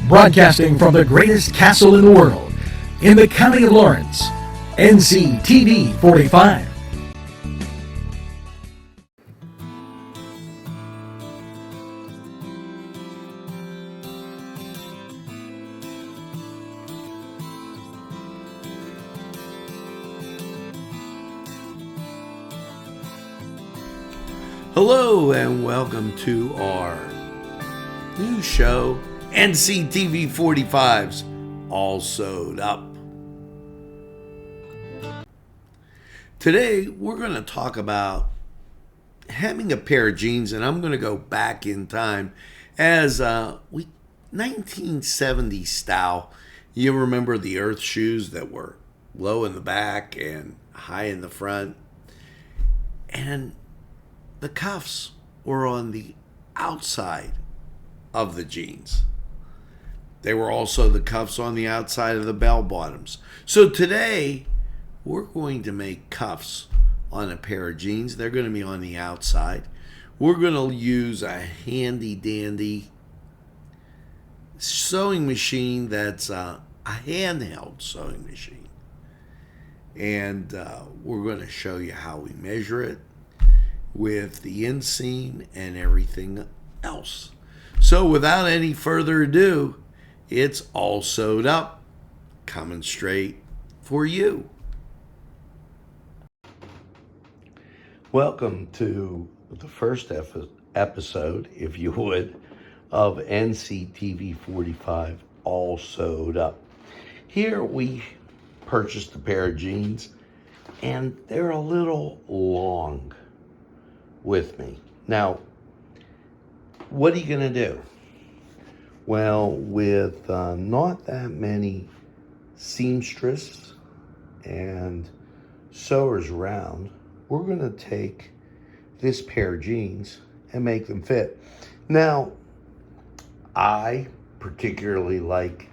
Broadcasting from the greatest castle in the world, in the county of Lawrence, NCTV45. Hello and welcome to our new show, NCTV45's All Sewed Up. Today we're going to talk about hemming a pair of jeans, and I'm going to go back in time as 1970s style. You remember the Earth shoes that were low in the back and high in the front, and the cuffs were on the outside of the jeans. They were also the cuffs on the outside of the bell bottoms. So today, we're going to make cuffs on a pair of jeans. They're going to be on the outside. We're going to use a handy dandy sewing machine that's a handheld sewing machine. And we're going to show you how we measure it with the inseam and everything else. So without any further ado, it's all sewed up, coming straight for you. Welcome to the first episode, if you would, of NCTV45 All Sewed Up. Here we purchased a pair of jeans, and they're a little long with me. Now, what are you going to do? Well, with not that many seamstresses and sewers around, we're going to take this pair of jeans and make them fit. Now, I particularly like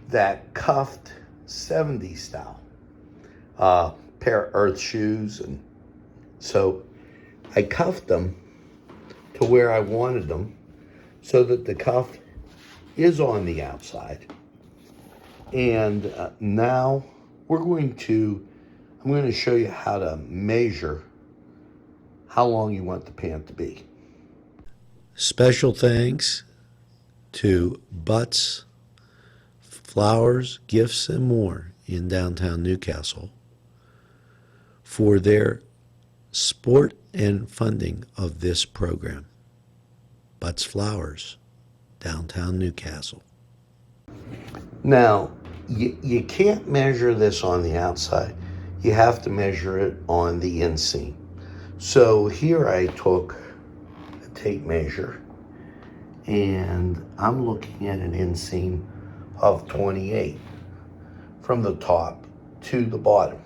that cuffed 70s style pair of Earth shoes, and so I cuffed them to where I wanted them so that the cuff is on the outside. And now I'm going to show you how to measure how long you want the pant to be. Special thanks to Butts, Flowers, Gifts, and More in downtown Newcastle for their support and funding of this program. Butts Flowers, downtown Newcastle. Now, you can't measure this on the outside. You have to measure it on the inseam. So here I took a tape measure, and I'm looking at an inseam of 28 from the top to the bottom.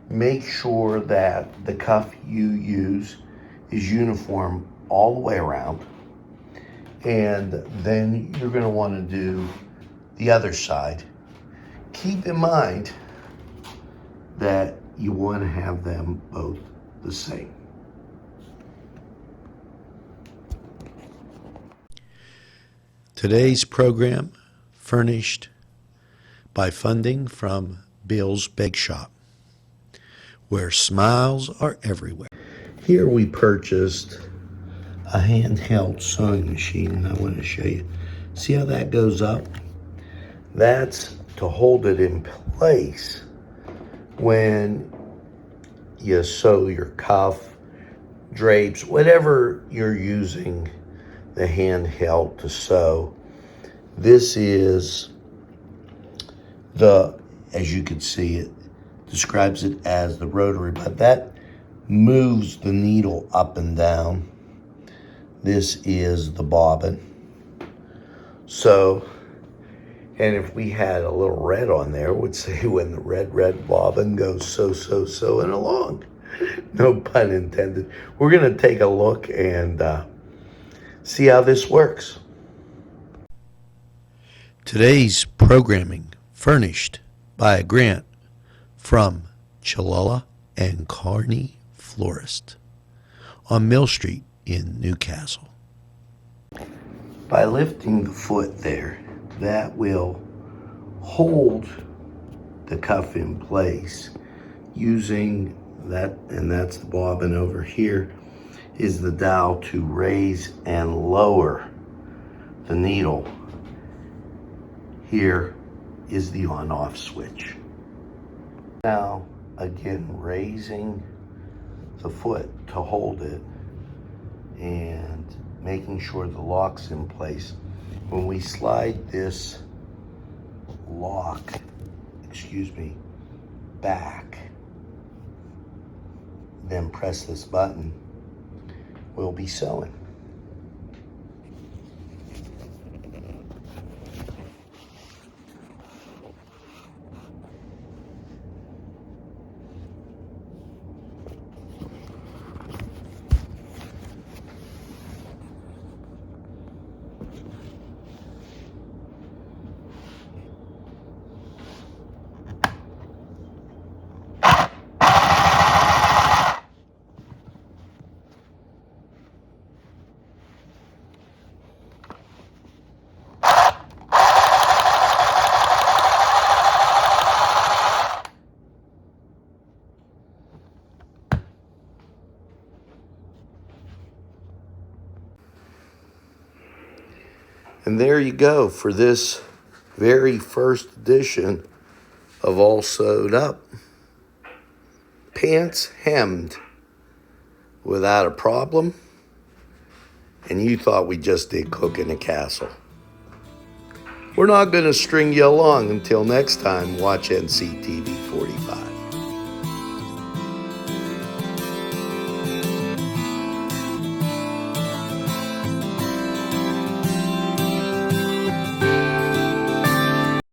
Make sure that the cuff you use is uniform all the way around. And then you're going to want to do the other side. Keep in mind that you want to have them both the same. Today's program furnished by funding from Bill's Bake Shop, where smiles are everywhere. Here we purchased a handheld sewing machine, and I want to show you. See how that goes up? That's to hold it in place when you sew your cuff, drapes, whatever you're using the handheld to sew. This is as you can see, it describes it as the rotary, but that moves the needle up and down. This is the bobbin. So, and if we had a little red on there, it would say when the red bobbin goes sewing along. No pun intended. We're going to take a look and see how this works. Today's programming furnished by a grant from Chalala and Carney Florist on Mill Street in Newcastle. By lifting the foot there, that will hold the cuff in place using that, and that's the bobbin over here, is the dowel to raise and lower the needle. Here is the on-off switch. Now, again, raising the foot to hold it and making sure the lock's in place. When we slide this lock, back, then press this button, we'll be sewing. And there you go for this very first edition of All Sewed Up. Pants hemmed without a problem. And you thought we just did Cooking a Castle. We're not going to string you along until next time. Watch NCTV45.